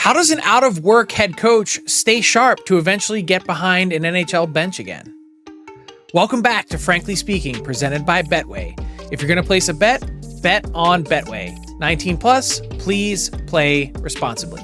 How does an out-of-work head coach stay sharp to eventually get behind an NHL bench again? Welcome back to Frankly Speaking, presented by Betway. If you're going to place a bet, bet on Betway. 19 plus, please play responsibly.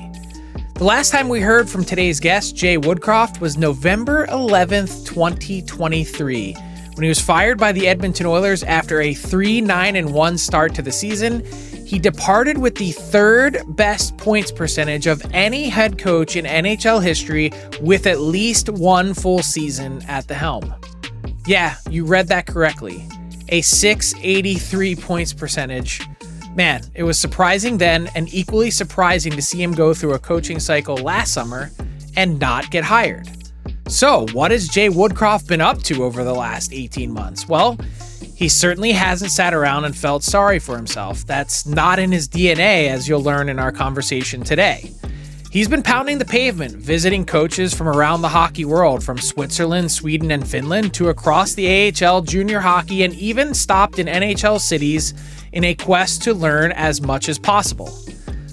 The last time we heard from today's guest, Jay Woodcroft, was November 11th, 2023, when he was fired by the Edmonton Oilers after a 3-9-1 start to the season. He departed with the third best points percentage of any head coach in NHL history with at least one full season at the helm. Yeah, you read that correctly. A 683 points percentage. Man, it was surprising then and equally surprising to see him go through a coaching cycle last summer and not get hired. So, what has Jay Woodcroft been up to over the last 18 months? Well, he certainly hasn't sat around and felt sorry for himself. That's not in his DNA, as you'll learn in our conversation today. He's been pounding the pavement, visiting coaches from around the hockey world, from Switzerland, Sweden, and Finland to across the AHL, junior hockey, and even stopped in NHL cities in a quest to learn as much as possible.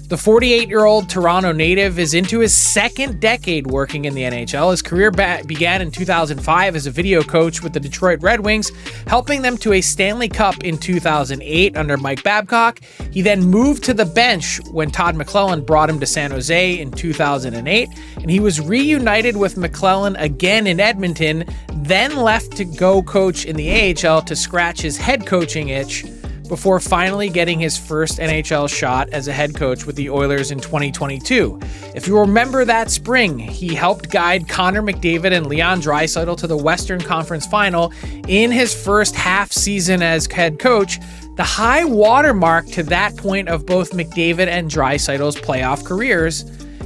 The 48-year-old Toronto native is into his second decade working in the NHL. His career began in 2005 as a video coach with the Detroit Red Wings, helping them to a Stanley Cup in 2008 under Mike Babcock. He then moved to the bench when Todd McLellan brought him to San Jose in 2008, and he was reunited with McLellan again in Edmonton, then left to go coach in the AHL to scratch his head coaching itch, before finally getting his first NHL shot as a head coach with the Oilers in 2022. If you remember that spring, he helped guide Connor McDavid and Leon Draisaitl to the Western Conference Final in his first half season as head coach, the high watermark to that point of both McDavid and Draisaitl's playoff careers,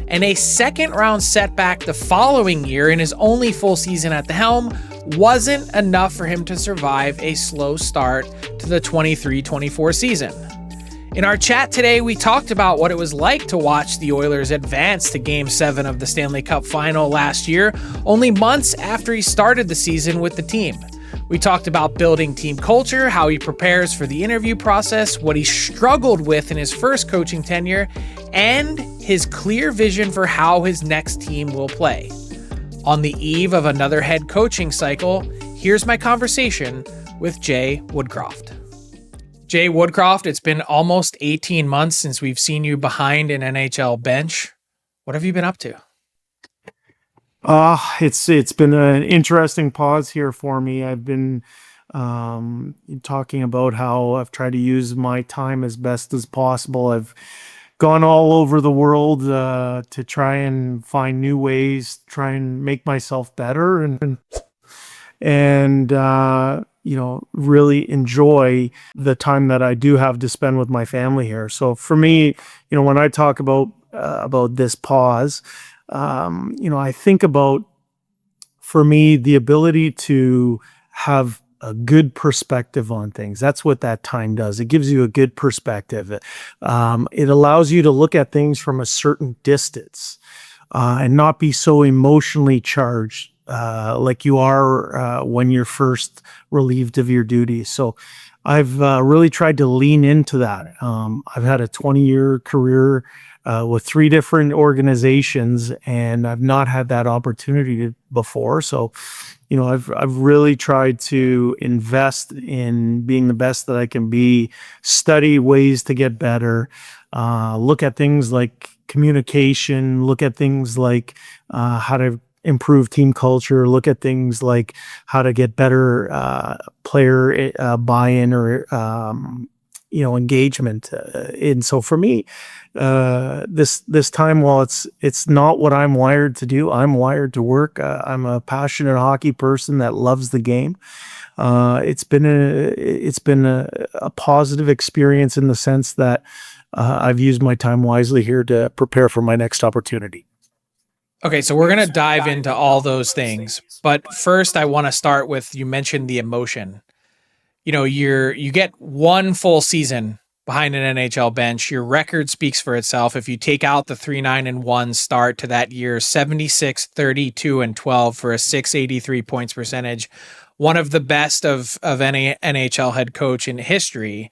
and a second-round setback the following year in his only full season at the helm wasn't enough for him to survive a slow start to the 23-24 season. In our chat today, we talked about what it was like to watch the Oilers advance to Game 7 of the Stanley Cup Final last year, only months after he started the season with the team. We talked about building team culture, how he prepares for the interview process, what he struggled with in his first coaching tenure, and his clear vision for how his next team will play. On the eve of another head coaching cycle, here's my conversation with Jay Woodcroft. Jay Woodcroft, it's been almost 18 months since we've seen you behind an NHL bench. What have you been up to? It's been an interesting pause here for me. I've been talking about how I've tried to use my time as best as possible. I've gone all over the world to try and find new ways, try and make myself better, and really enjoy the time that I do have to spend with my family here. So for me, when I talk about this pause, I think about, for me, the ability to have a good perspective on things. That's what that time does. It gives you a good perspective. It allows you to look at things from a certain distance and not be so emotionally charged like you are when you're first relieved of your duties. So I've really tried to lean into that. I've had a 20-year career with 3 different organizations, and I've not had that opportunity before. So, I've really tried to invest in being the best that I can be, study ways to get better, look at things like communication, look at things like how to improve team culture, look at things like how to get better player buy-in or engagement. And so for me, this time, while it's not what I'm wired to do, I'm wired to work. I'm a passionate hockey person that loves the game. It's been a positive experience in the sense that I've used my time wisely here to prepare for my next opportunity. Okay, so we're going to dive into all those things. But first, I want to start with, you mentioned the emotion. You get one full season behind an NHL bench. Your record speaks for itself. If you take out the 3-9-1 start to that year, 76, 32, and 12 for a 683 points percentage, one of the best of any NHL head coach in history.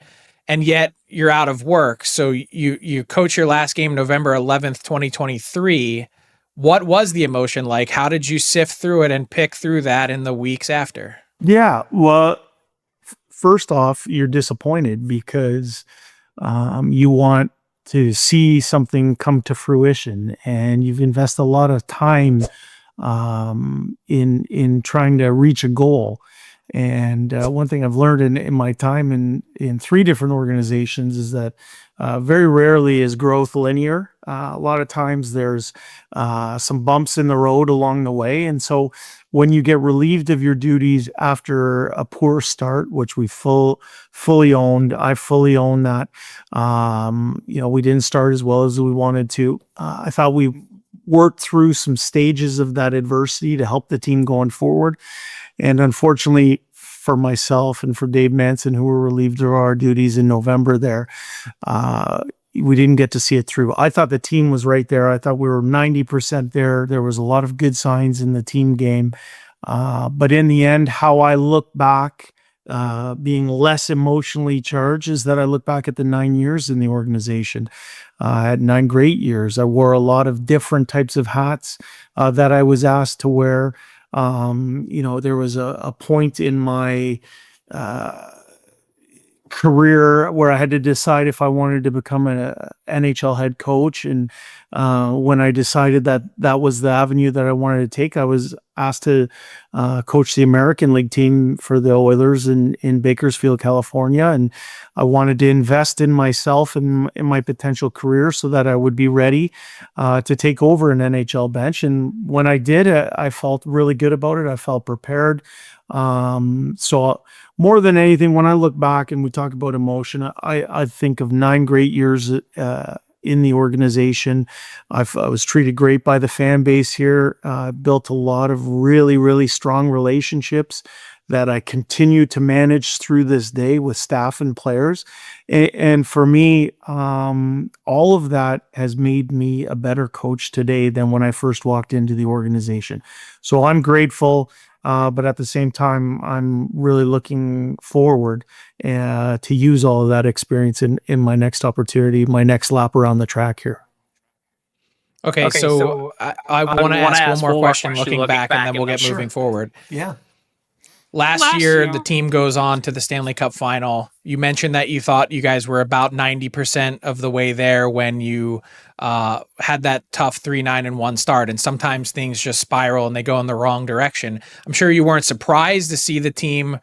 and yet you're out of work. So you coach your last game November 11th, 2023. What was the emotion like? How did you sift through it and pick through that in the weeks after? Yeah, well, first off, you're disappointed because you want to see something come to fruition, and you've invested a lot of time in trying to reach a goal. And one thing I've learned in my time in three different organizations is that very rarely is growth linear. A lot of times there's some bumps in the road along the way. And so when you get relieved of your duties after a poor start, which we fully owned, I fully own that. We didn't start as well as we wanted to. I thought we worked through some stages of that adversity to help the team going forward. And unfortunately for myself and for Dave Manson, who were relieved of our duties in November there, we didn't get to see it through. I thought the team was right there. I thought we were 90% there. There was a lot of good signs in the team game. But in the end, how I look back, being less emotionally charged, is that I look back at the 9 years in the organization. I had 9 great years. I wore a lot of different types of hats that I was asked to wear. There was a point in my career where I had to decide if I wanted to become an NHL head coach. And when I decided that that was the avenue that I wanted to take, I was asked to coach the American League team for the Oilers in Bakersfield, California. And I wanted to invest in myself and in my potential career so that I would be ready to take over an NHL bench. And when I did, I felt really good about it. I felt prepared. So more than anything, when I look back and we talk about emotion, I think of 9 great years in the organization. I was treated great by the fan base here. Built a lot of really, really strong relationships that I continue to manage through this day with staff and players. And for me, all of that has made me a better coach today than when I first walked into the organization. So I'm grateful. But at the same time, I'm really looking forward to use all of that experience in my next opportunity, my next lap around the track here. Okay, so I want to ask one more question looking back, and then we'll get moving forward. Yeah. Last year, the team goes on to the Stanley Cup Final. You mentioned that you thought you guys were about 90% of the way there when you had that tough 3-9-1 start, and sometimes things just spiral and they go in the wrong direction. I'm sure you weren't surprised to see the team,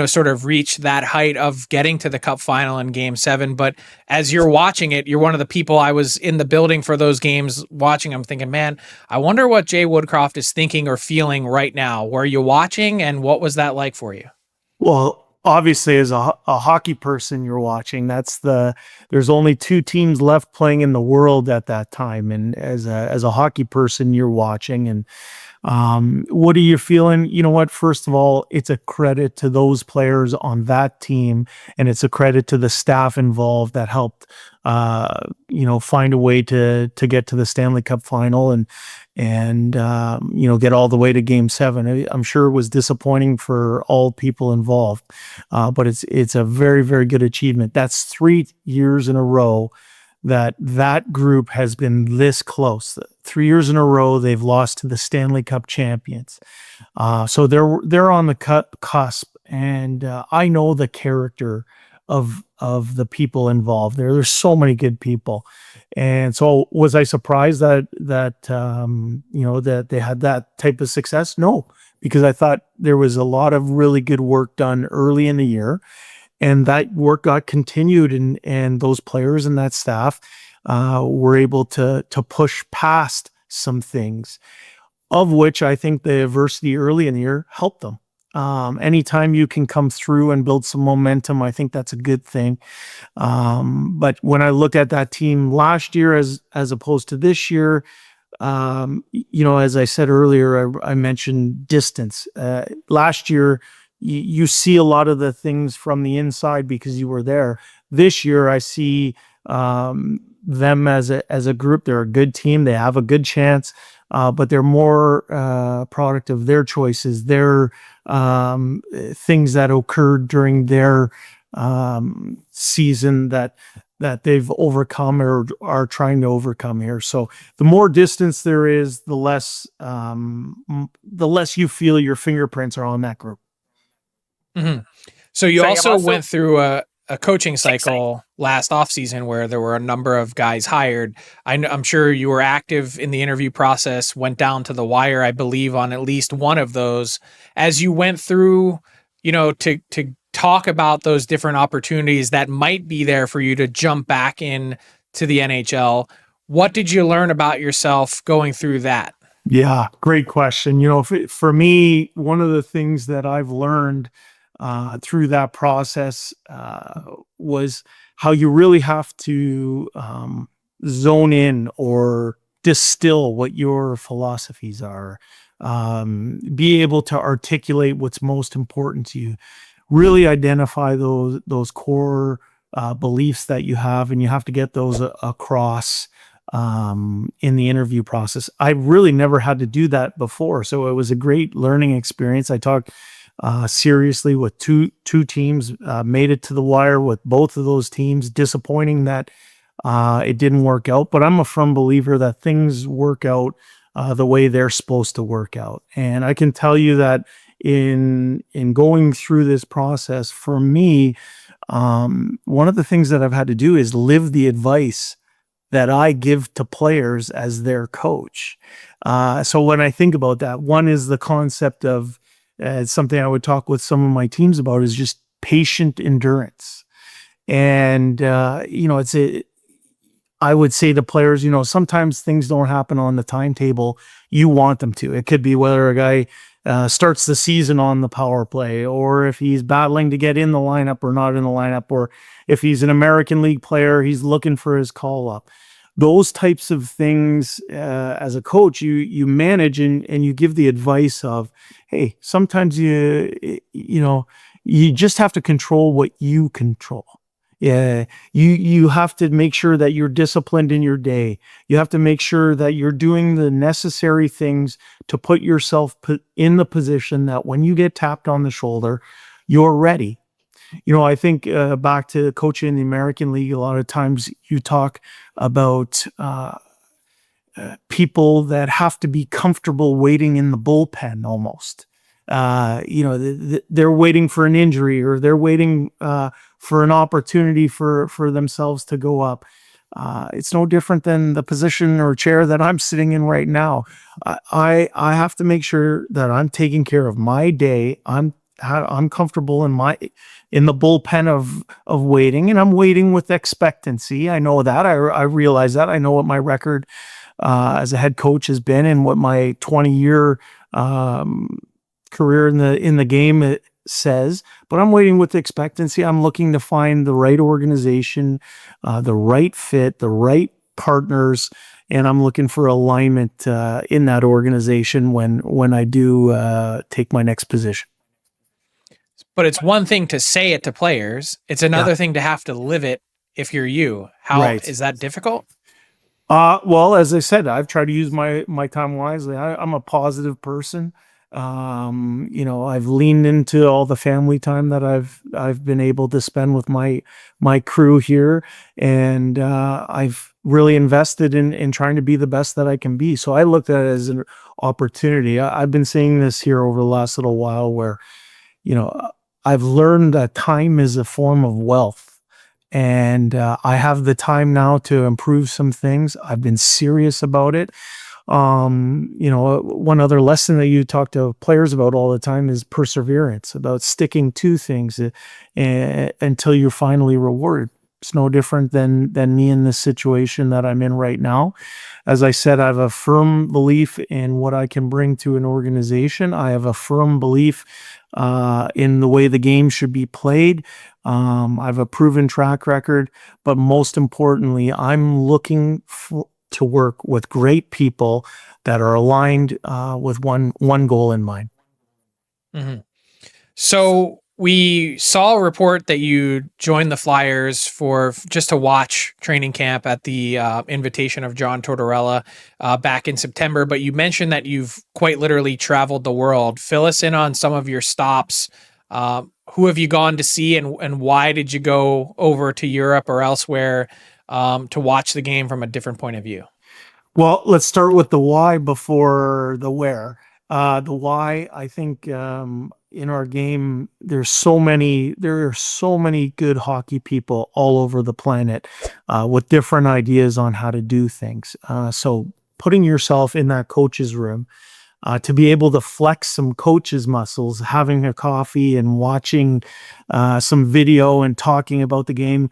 sort of reach that height of getting to the Cup Final in Game 7. But as you're watching it, you're one of the people. I was in the building for those games watching. I'm thinking, man, I wonder what Jay Woodcroft is thinking or feeling right now. Were you watching, and what was that like for you? Well, obviously, as a hockey person, you're watching. There's only 2 teams left playing in the world at that time, and as a hockey person, you're watching. And what are you feeling? You know what? First of all, it's a credit to those players on that team, and it's a credit to the staff involved that helped, find a way to get to the Stanley Cup Final and get all the way to Game 7. I'm sure it was disappointing for all people involved, but it's a very, very good achievement. That's 3 years in a row that group has been this close. 3 years in a row, they've lost to the Stanley Cup champions. So they're on the cusp, and I know the character of the people involved. There's so many good people, and so was I surprised that they had that type of success? No, because I thought there was a lot of really good work done early in the year. And that work got continued, and those players and that staff were able to push past some things, of which I think the adversity early in the year helped them. Anytime you can come through and build some momentum, I think that's a good thing. But when I look at that team last year as opposed to this year, as I said earlier, I mentioned distance. Last year, you see a lot of the things from the inside because you were there. This year, I see them as a group. They're a good team. They have a good chance, but they're more product of their choices, their things that occurred during their season that they've overcome or are trying to overcome here. So the more distance there is, the less you feel your fingerprints are on that group. Mm-hmm. So you also went through a coaching cycle last offseason where there were a number of guys hired. I'm sure you were active in the interview process, went down to the wire, I believe, on at least one of those. As you went through, to talk about those different opportunities that might be there for you to jump back in to the NHL, what did you learn about yourself going through that? Yeah, great question. For me, one of the things that I've learned through that process was how you really have to zone in or distill what your philosophies are, be able to articulate what's most important to you, really identify those core beliefs that you have, and you have to get those across in the interview process. I really never had to do that before, so it was a great learning experience. I talked seriously with two teams, made it to the wire with both of those teams. Disappointing that it didn't work out, but I'm a firm believer that things work out the way they're supposed to work out. And I can tell you that in going through this process, for me, one of the things that I've had to do is live the advice that I give to players as their coach. So when I think about that, one is the concept of something I would talk with some of my teams about is just patient endurance. And, I would say to players, sometimes things don't happen on the timetable you want them to. It could be whether a guy starts the season on the power play, or if he's battling to get in the lineup or not in the lineup, or if he's an American League player, he's looking for his call up. Those types of things, as a coach, you manage and you give the advice of, hey, sometimes you just have to control what you control. Yeah, you have to make sure that you're disciplined in your day. You have to make sure that you're doing the necessary things to put yourself in the position that when you get tapped on the shoulder, you're ready. I think back to coaching in the American League, a lot of times you talk about people that have to be comfortable waiting in the bullpen almost. They're waiting for an injury, or they're waiting for an opportunity for themselves to go up. It's no different than the position or chair that I'm sitting in right now. I have to make sure that I'm taking care of my day. I'm comfortable in the bullpen of waiting, and I'm waiting with expectancy. I know that. I realize that. I know what my record as a head coach has been, and what my 20-year career in the game it says, but I'm waiting with expectancy. I'm looking to find the right organization, the right fit, the right partners, and I'm looking for alignment in that organization when I do take my next position. But it's one thing to say it to players. It's another thing to have to live it if you're you. How is that difficult? Well, as I said, I've tried to use my time wisely. I'm a positive person. I've leaned into all the family time that I've been able to spend with my crew here, and I've really invested in trying to be the best that I can be. So I looked at it as an opportunity. I've been seeing this here over the last little while where, I've learned that time is a form of wealth, and I have the time now to improve some things. I've been serious about it. One other lesson that you talk to players about all the time is perseverance, about sticking to things until you're finally rewarded. It's no different than me in this situation that I'm in right now. As I said, I have a firm belief in what I can bring to an organization. I have a firm belief in the way the game should be played. I have a proven track record, but most importantly, I'm looking to work with great people that are aligned with one goal in mind. Mm-hmm. So we saw a report that you joined the Flyers for just to watch training camp at the invitation of John Tortorella back in September, but you mentioned that you've quite literally traveled the world. Fill us in on some of your stops Who have you gone to see, and why did you go over to Europe or elsewhere to watch the game from a different point of view? Well, let's start with the why before the where. The why, I think, in our game, there are so many good hockey people all over the planet with different ideas on how to do things. So putting yourself in that coach's room, to be able to flex some coaches' muscles, having a coffee and watching some video and talking about the game,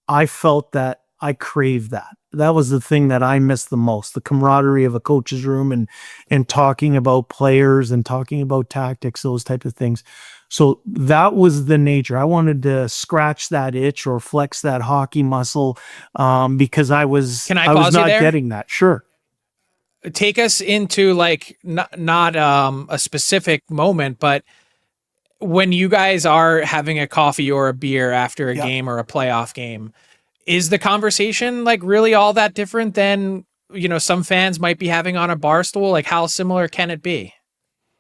I felt that I craved that. That was the thing that I missed the most, the camaraderie of a coach's room and talking about players and talking about tactics, those type of things. So that was the nature. I wanted to scratch that itch or flex that hockey muscle because I was Can I I was pause you not there? getting that. Sure. Take us into like not a specific moment, but when you guys are having a coffee or a beer after a Yeah. game or a playoff game, is the conversation like really all that different than, some fans might be having on a bar stool? Like, how similar can it be?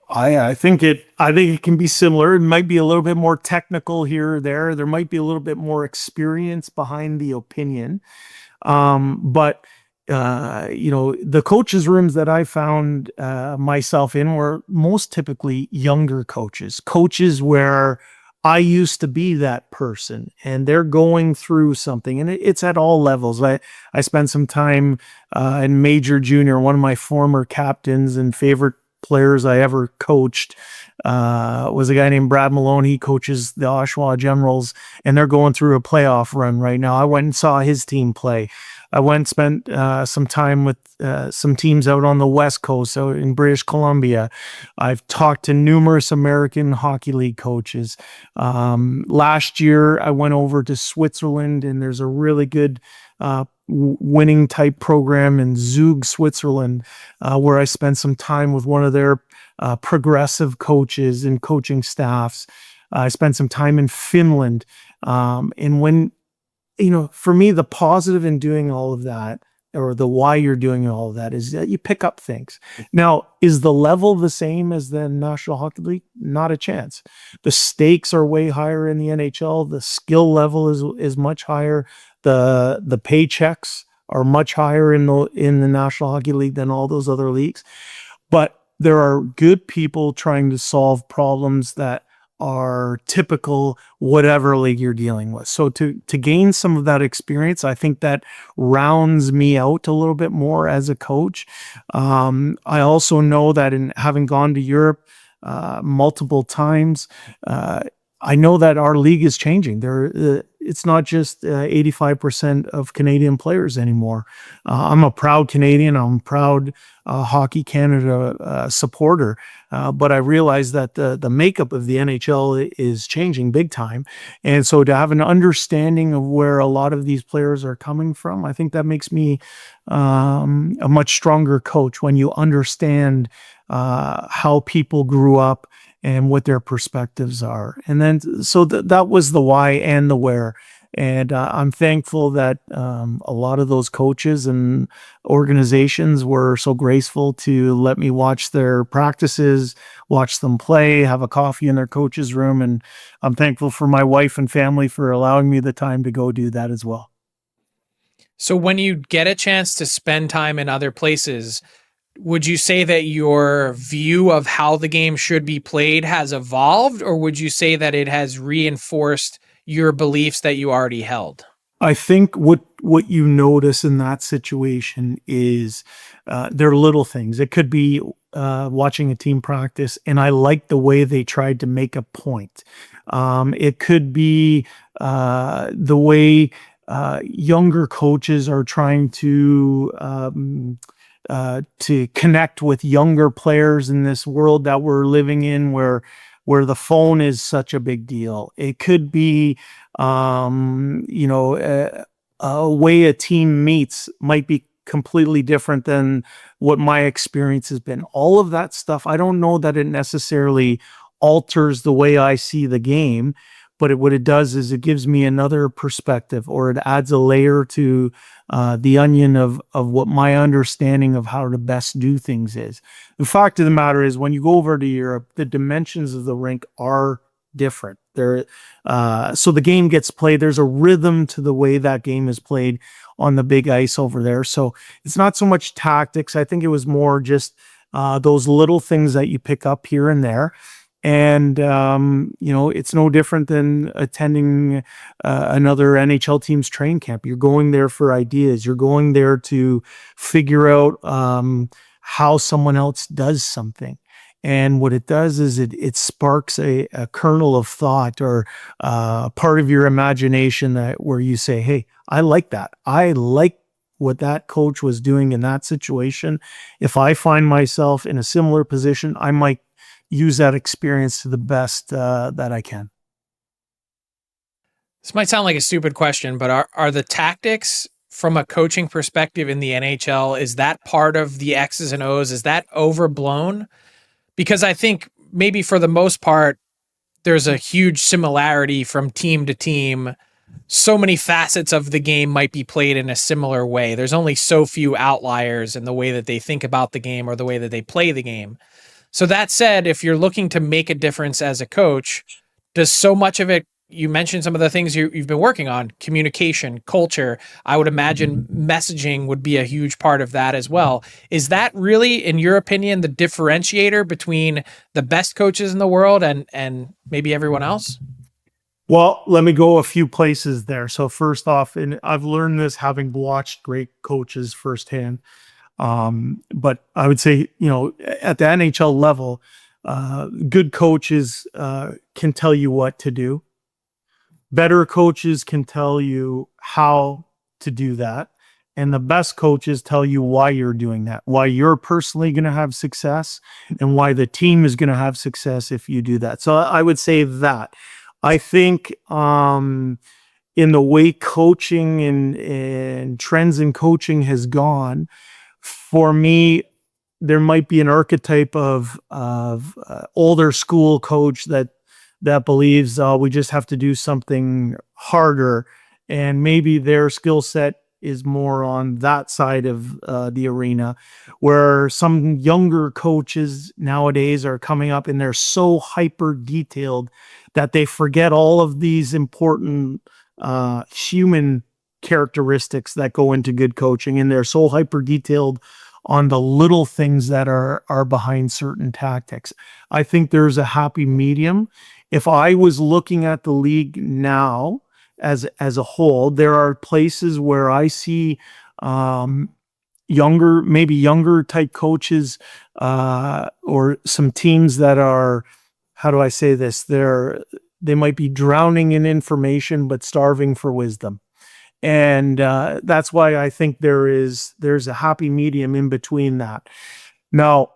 I think it can be similar. It might be a little bit more technical here or there. There might be a little bit more experience behind the opinion. But the coaches' rooms that I found myself in were most typically younger coaches where I used to be that person, and they're going through something, and it's at all levels. I spent some time in major junior. One of my former captains and favorite players I ever coached was a guy named Brad Malone. He coaches the Oshawa Generals, and they're going through a playoff run right now. I went and saw his team play. I went and spent some time with some teams out on the West Coast, so in British Columbia. I've talked to numerous American Hockey League coaches. Last year, I went over to Switzerland, and there's a really good winning type program in Zug, Switzerland, where I spent some time with one of their progressive coaches and coaching staffs. I spent some time in Finland. And when for me, the positive in doing all of that, or the why you're doing all of that, is that you pick up things. Now, is the level the same as the National Hockey League? Not a chance. The stakes are way higher in the NHL. The skill level is much higher. The paychecks are much higher in the National Hockey League than all those other leagues. But there are good people trying to solve problems that are typical whatever league you're dealing with. So to gain some of that experience, I think that rounds me out a little bit more as a coach. I also know that in having gone to Europe multiple times, I know that our league is changing. It's not just 85% of Canadian players anymore. I'm a proud Canadian. I'm a proud Hockey Canada supporter. But I realize that the makeup of the NHL is changing big time. And so to have an understanding of where a lot of these players are coming from, I think that makes me a much stronger coach when you understand how people grew up and what their perspectives are. And then, so that was the why and the where. And I'm thankful that a lot of those coaches and organizations were so graceful to let me watch their practices, watch them play, have a coffee in their coach's room. And I'm thankful for my wife and family for allowing me the time to go do that as well. So when you get a chance to spend time in other places, would you say that your view of how the game should be played has evolved, or would you say that it has reinforced your beliefs that you already held? I think what you notice in that situation is they're little things. It could be watching a team practice, and I like the way they tried to make a point. It could be the way younger coaches are trying to connect with younger players in this world that we're living in, where the phone is such a big deal. It could be, a way a team meets might be completely different than what my experience has been. All of that stuff, I don't know that it necessarily alters the way I see the game, but what it does is it gives me another perspective, or it adds a layer to the onion of what my understanding of how to best do things is. The fact of the matter is, when you go over to Europe, the dimensions of the rink are different. So the game gets played. There's a rhythm to the way that game is played on the big ice over there. So it's not so much tactics. I think it was more just those little things that you pick up here and there. And, it's no different than attending another NHL team's train camp. You're going there for ideas. You're going there to figure out how someone else does something. And what it does is it sparks a kernel of thought or part of your imagination where you say, hey, I like that. I like what that coach was doing in that situation. If I find myself in a similar position, I might use that experience to the best that I can. This might sound like a stupid question, but are the tactics from a coaching perspective in the NHL, is that part of the X's and O's? Is that overblown? Because I think maybe for the most part, there's a huge similarity from team to team. So many facets of the game might be played in a similar way. There's only so few outliers in the way that they think about the game or the way that they play the game. So that said, if you're looking to make a difference as a coach, does so much of it, you mentioned some of the things you've been working on, communication, culture, I would imagine messaging would be a huge part of that as well. Is that really, in your opinion, the differentiator between the best coaches in the world and maybe everyone else? Well, let me go a few places there. So first off, and I've learned this having watched great coaches firsthand. But I would say, at the NHL level, good coaches can tell you what to do. Better coaches can tell you how to do that. And the best coaches tell you why you're doing that, why you're personally going to have success and why the team is going to have success if you do that. So I would say that. I think in the way coaching and trends in coaching has gone, for me, there might be an archetype of older school coach that believes we just have to do something harder, and maybe their skill set is more on that side of the arena, where some younger coaches nowadays are coming up and they're so hyper detailed that they forget all of these important human characteristics that go into good coaching, and they're so hyper detailed on the little things that are behind certain tactics. I think there's a happy medium. If I was looking at the league now as a whole, there are places where I see younger type coaches or some teams that are, how do I say this? They might be drowning in information but starving for wisdom. And that's why I think there's a happy medium in between that. Now,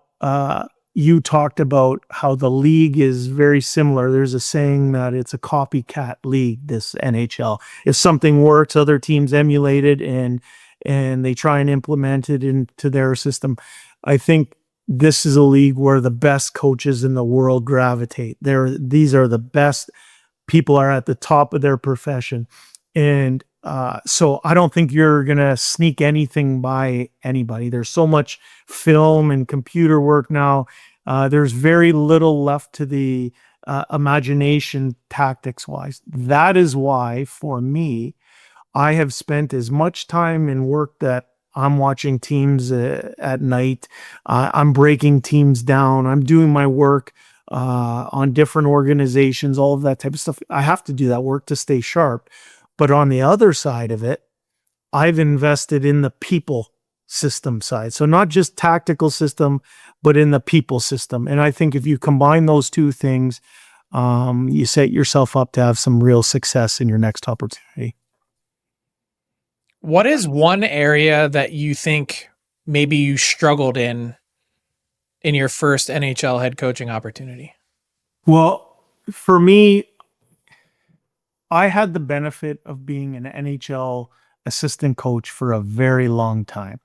you talked about how the league is very similar. There's a saying that it's a copycat league, this NHL. If something works, other teams emulate it and they try and implement it into their system. I think this is a league where the best coaches in the world gravitate. These are the best. People are at the top of their profession. And so I don't think you're going to sneak anything by anybody. There's so much film and computer work now. There's very little left to the imagination tactics wise. That is why, for me, I have spent as much time in work that I'm watching teams at night. I'm breaking teams down. I'm doing my work on different organizations, all of that type of stuff. I have to do that work to stay sharp. But on the other side of it, I've invested in the people system side. So not just tactical system, but in the people system. And I think if you combine those two things, you set yourself up to have some real success in your next opportunity. What is one area that you think maybe you struggled in your first NHL head coaching opportunity? Well, for me, I had the benefit of being an NHL assistant coach for a very long time.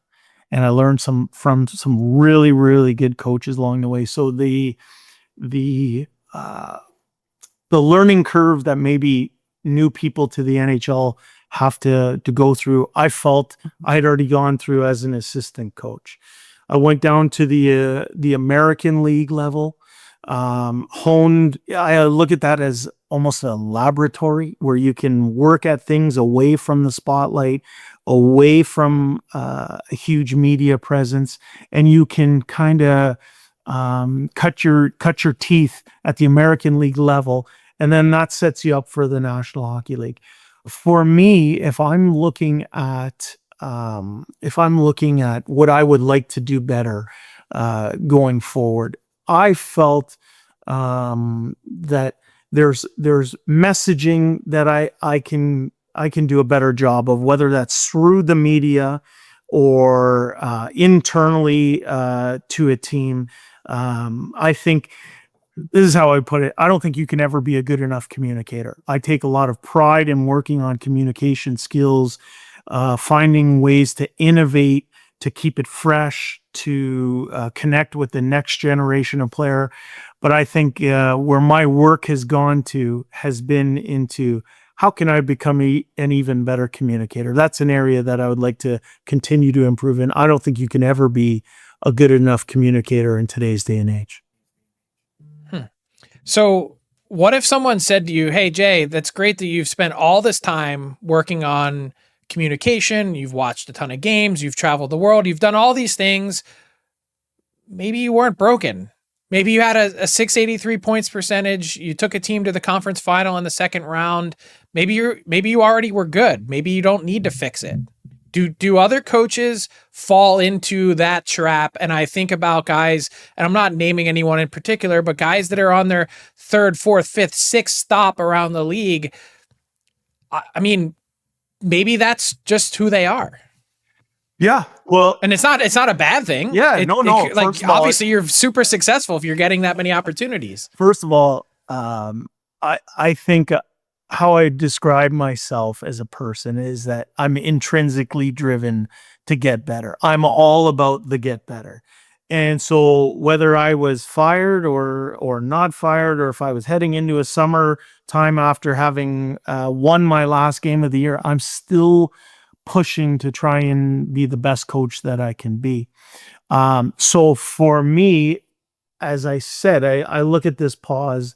And I learned from some really, really good coaches along the way. So the learning curve that maybe new people to the NHL have to go through, I felt I had already gone through as an assistant coach. I went down to the American League level. honed. I look at that as almost a laboratory where you can work at things away from the spotlight, away from a huge media presence, and you can kind of cut your teeth at the American League level, and then that sets you up for the National Hockey League. For me, if I'm looking at what I would like to do better going forward, I felt that there's messaging that I can do a better job of, whether that's through the media or internally to a team. I think this is how I put it. I don't think you can ever be a good enough communicator. I take a lot of pride in working on communication skills, finding ways to innovate, to keep it fresh, to connect with the next generation of player. But I think where my work has been into how can I become an even better communicator? That's an area that I would like to continue to improve in. I don't think you can ever be a good enough communicator in today's day and age. So what if someone said to you, hey, Jay, that's great that you've spent all this time working on communication. You've watched a ton of games. You've traveled the world. You've done all these things. Maybe you weren't broken. Maybe you had a 683 points percentage. You took a team to the conference final in the second round. Maybe you already were good. Maybe you don't need to fix it. Do other coaches fall into that trap? And I think about guys, and I'm not naming anyone in particular, but guys that are on their third, fourth, fifth, sixth stop around the league. I mean, maybe that's just who they are. Yeah. Well, and it's not a bad thing. Yeah. No. Like obviously you're super successful if you're getting that many opportunities. First of all, I think how I describe myself as a person is that I'm intrinsically driven to get better. I'm all about the get better. And so whether I was fired or not fired, or if I was heading into a summer time after having won my last game of the year, I'm still pushing to try and be the best coach that I can be. So for me, as I said, I look at this pause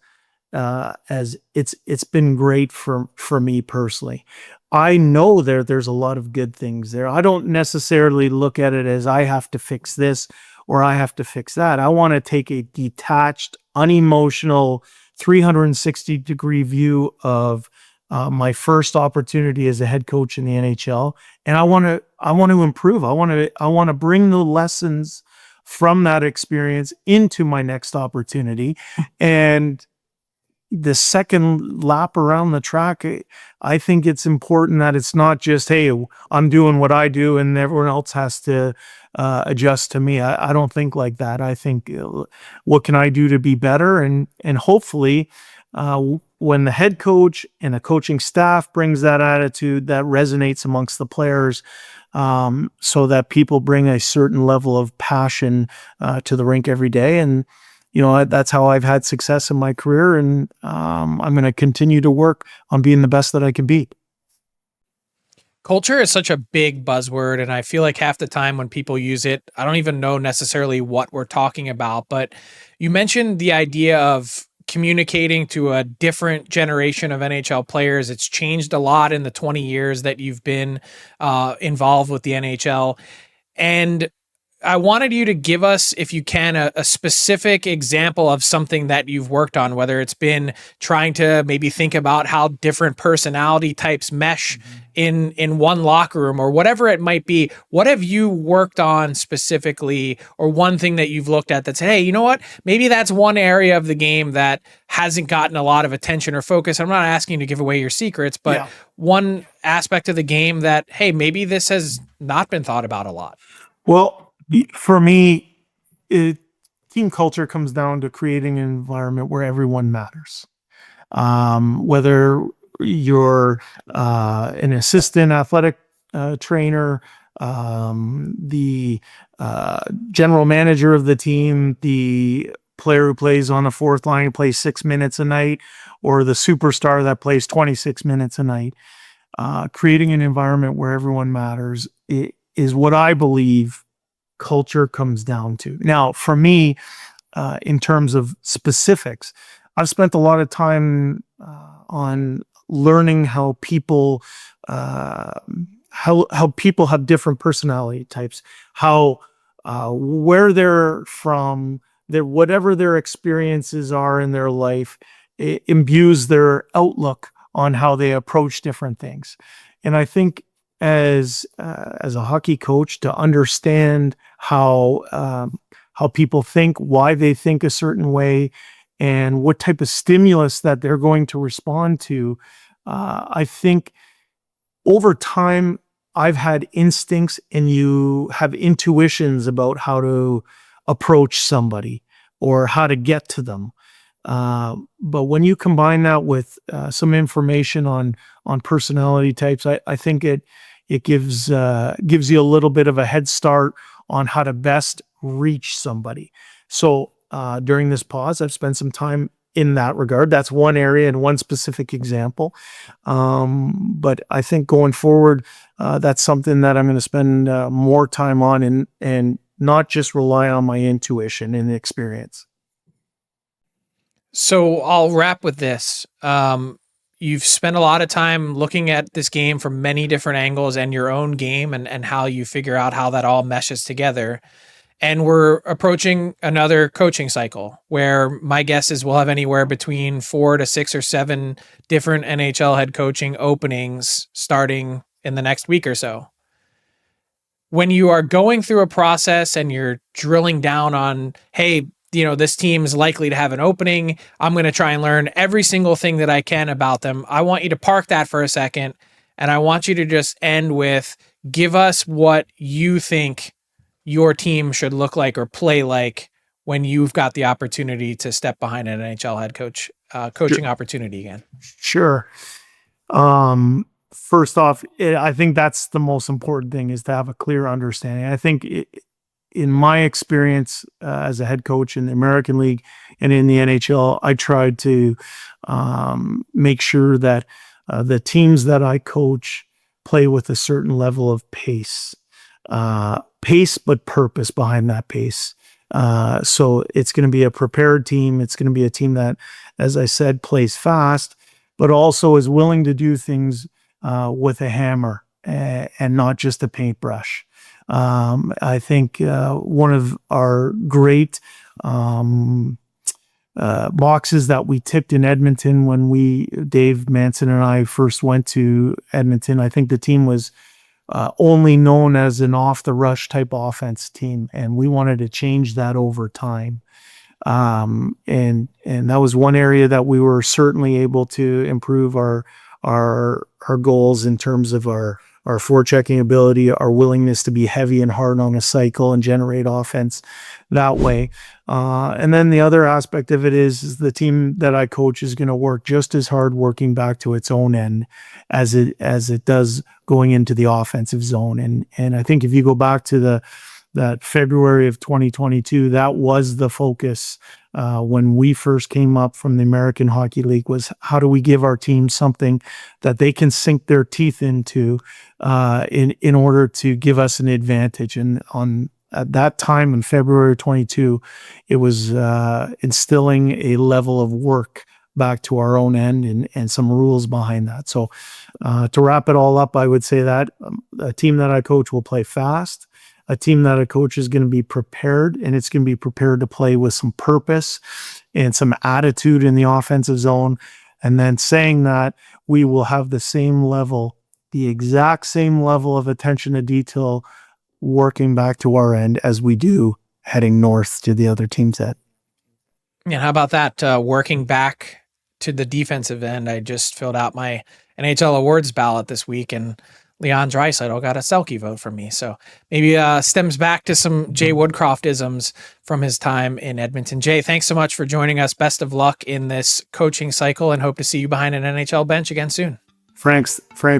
as it's been great for me personally. I know there's a lot of good things there. I don't necessarily look at it as I have to fix this or I have to fix that. I want to take a detached, unemotional, 360-degree view of my first opportunity as a head coach in the NHL, and I want to improve. I want to bring the lessons from that experience into my next opportunity. And the second lap around the track, I think it's important that it's not just, hey, I'm doing what I do and everyone else has to adjust to me. I don't think like that. I think, what can I do to be better? And hopefully, when the head coach and the coaching staff brings that attitude, that resonates amongst the players, so that people bring a certain level of passion to the rink every day. And that's how I've had success in my career, and I'm going to continue to work on being the best that I can be. Culture is such a big buzzword, and I feel like half the time when people use it, I don't even know necessarily what we're talking about. But you mentioned the idea of communicating to a different generation of NHL players. It's changed a lot in the 20 years that you've been involved with the NHL. And I wanted you to give us, if you can, a specific example of something that you've worked on, whether it's been trying to maybe think about how different personality types mesh in one locker room or whatever it might be. What have you worked on specifically, or one thing that you've looked at that said, hey, you know what? Maybe that's one area of the game that hasn't gotten a lot of attention or focus. I'm not asking you to give away your secrets, but one aspect of the game that, hey, maybe this has not been thought about a lot. Well, for me, team culture comes down to creating an environment where everyone matters. Whether you're an assistant athletic trainer, the general manager of the team, the player who plays on the fourth line, plays 6 minutes a night, or the superstar that plays 26 minutes a night, creating an environment where everyone matters is what I believe culture comes down to. Now, for me, in terms of specifics. I've spent a lot of time on learning how people people have different personality types, how where they're from, their whatever their experiences are in their life, it imbues their outlook on how they approach different things. And I think as a hockey coach, to understand how people think, why they think a certain way, and what type of stimulus that they're going to respond to, I think over time, I've had instincts and you have intuitions about how to approach somebody or how to get to them. But when you combine that with some information on personality types, I think it gives you a little bit of a head start on how to best reach somebody. So during this pause, I've spent some time in that regard. That's one area and one specific example. But I think going forward, that's something that I'm going to spend more time on and not just rely on my intuition and experience. So I'll wrap with this. You've spent a lot of time looking at this game from many different angles and your own game and how you figure out how that all meshes together. And we're approaching another coaching cycle where my guess is we'll have anywhere between 4 to 6 or 7 different NHL head coaching openings starting in the next week or so. When you are going through a process and you're drilling down on, hey, this team is likely to have an opening, I'm going to try and learn every single thing that I can about them. I want you to park that for a second, and I want you to just end with, give us what you think your team should look like or play like when you've got the opportunity to step behind an NHL head coach coaching opportunity again. Sure. First off, I think that's the most important thing, is to have a clear understanding. I think in my experience as a head coach in the American League and in the NHL, I tried to make sure that the teams that I coach play with a certain level of pace, but purpose behind that pace. So it's going to be a prepared team. It's going to be a team that, as I said, plays fast, but also is willing to do things with a hammer and not just a paintbrush. I think one of our great boxes that we ticked in Edmonton when Dave Manson and I first went to Edmonton, I think the team was only known as an off the rush type offense team, and we wanted to change that over time. And that was one area that we were certainly able to improve our goals in terms of our forechecking ability, our willingness to be heavy and hard on a cycle and generate offense that way. And then the other aspect of it is the team that I coach is going to work just as hard working back to its own end as it does going into the offensive zone. And I think if you go back to that February of 2022, that was the focus when we first came up from the American Hockey League, was how do we give our team something that they can sink their teeth into in order to give us an advantage. And at that time in February 22, it was instilling a level of work back to our own end and some rules behind that. So to wrap it all up, I would say that a team that I coach will play fast. A team that a coach is going to be prepared, and it's going to be prepared to play with some purpose and some attitude in the offensive zone. And then saying that, we will have the exact same level of attention to detail working back to our end as we do heading north to the other team's end. And how about that, working back to the defensive end? I just filled out my NHL awards ballot this week, and Leon Draisaitl got a Selke vote from me. So maybe stems back to some Jay Woodcroft-isms from his time in Edmonton. Jay, thanks so much for joining us. Best of luck in this coaching cycle, and hope to see you behind an NHL bench again soon. Frank,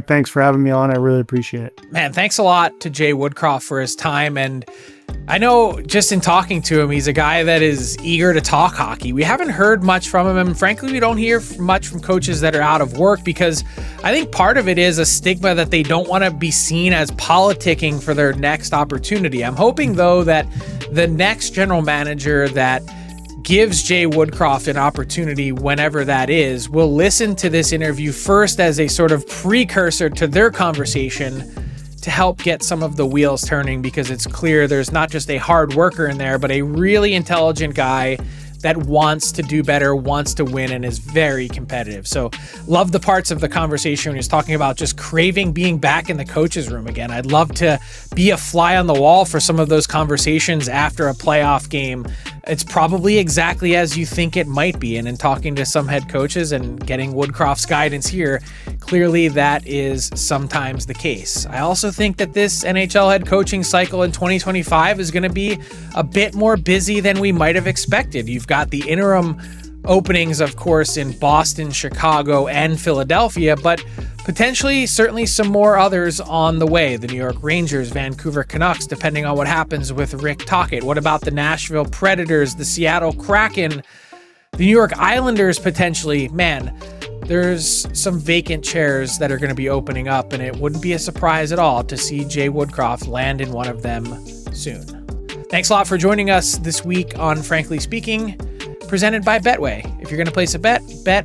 thanks for having me on. I really appreciate it. Man, thanks a lot to Jay Woodcroft for his time. And I know just in talking to him, he's a guy that is eager to talk hockey. We haven't heard much from him. And frankly, we don't hear much from coaches that are out of work, because I think part of it is a stigma that they don't want to be seen as politicking for their next opportunity. I'm hoping, though, that the next general manager that gives Jay Woodcroft an opportunity whenever that is. We'll listen to this interview first as a sort of precursor to their conversation to help get some of the wheels turning, because it's clear there's not just a hard worker in there, but a really intelligent guy that wants to do better, wants to win, and is very competitive. So love the parts of the conversation when he's talking about just craving being back in the coach's room again. I'd love to be a fly on the wall for some of those conversations after a playoff game. It's probably exactly as you think it might be. And in talking to some head coaches and getting Woodcroft's guidance here, clearly that is sometimes the case. I also think that this NHL head coaching cycle in 2025 is going to be a bit more busy than we might have expected. You've got the interim openings, of course, in Boston, Chicago, and Philadelphia, but potentially certainly some more others on the way. The New York Rangers, Vancouver Canucks, depending on what happens with Rick Tocchet. What about the Nashville Predators, the Seattle Kraken, the New York Islanders potentially? Man, there's some vacant chairs that are going to be opening up, and it wouldn't be a surprise at all to see Jay Woodcroft land in one of them soon. Thanks a lot for joining us this week on Frankly Speaking, presented by Betway. If you're going to place a bet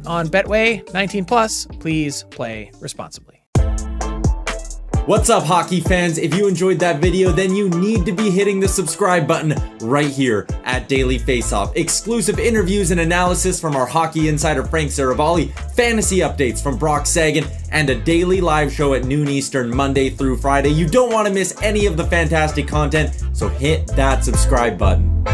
on Betway 19 plus. Please play responsibly. What's up, hockey fans? If you enjoyed that video, then you need to be hitting the subscribe button right here at Daily Faceoff. Exclusive interviews and analysis from our hockey insider Frank Saravalli, fantasy updates from Brock Sagan, and a daily live show at noon Eastern Monday through Friday. You don't want to miss any of the fantastic content, so hit that subscribe button.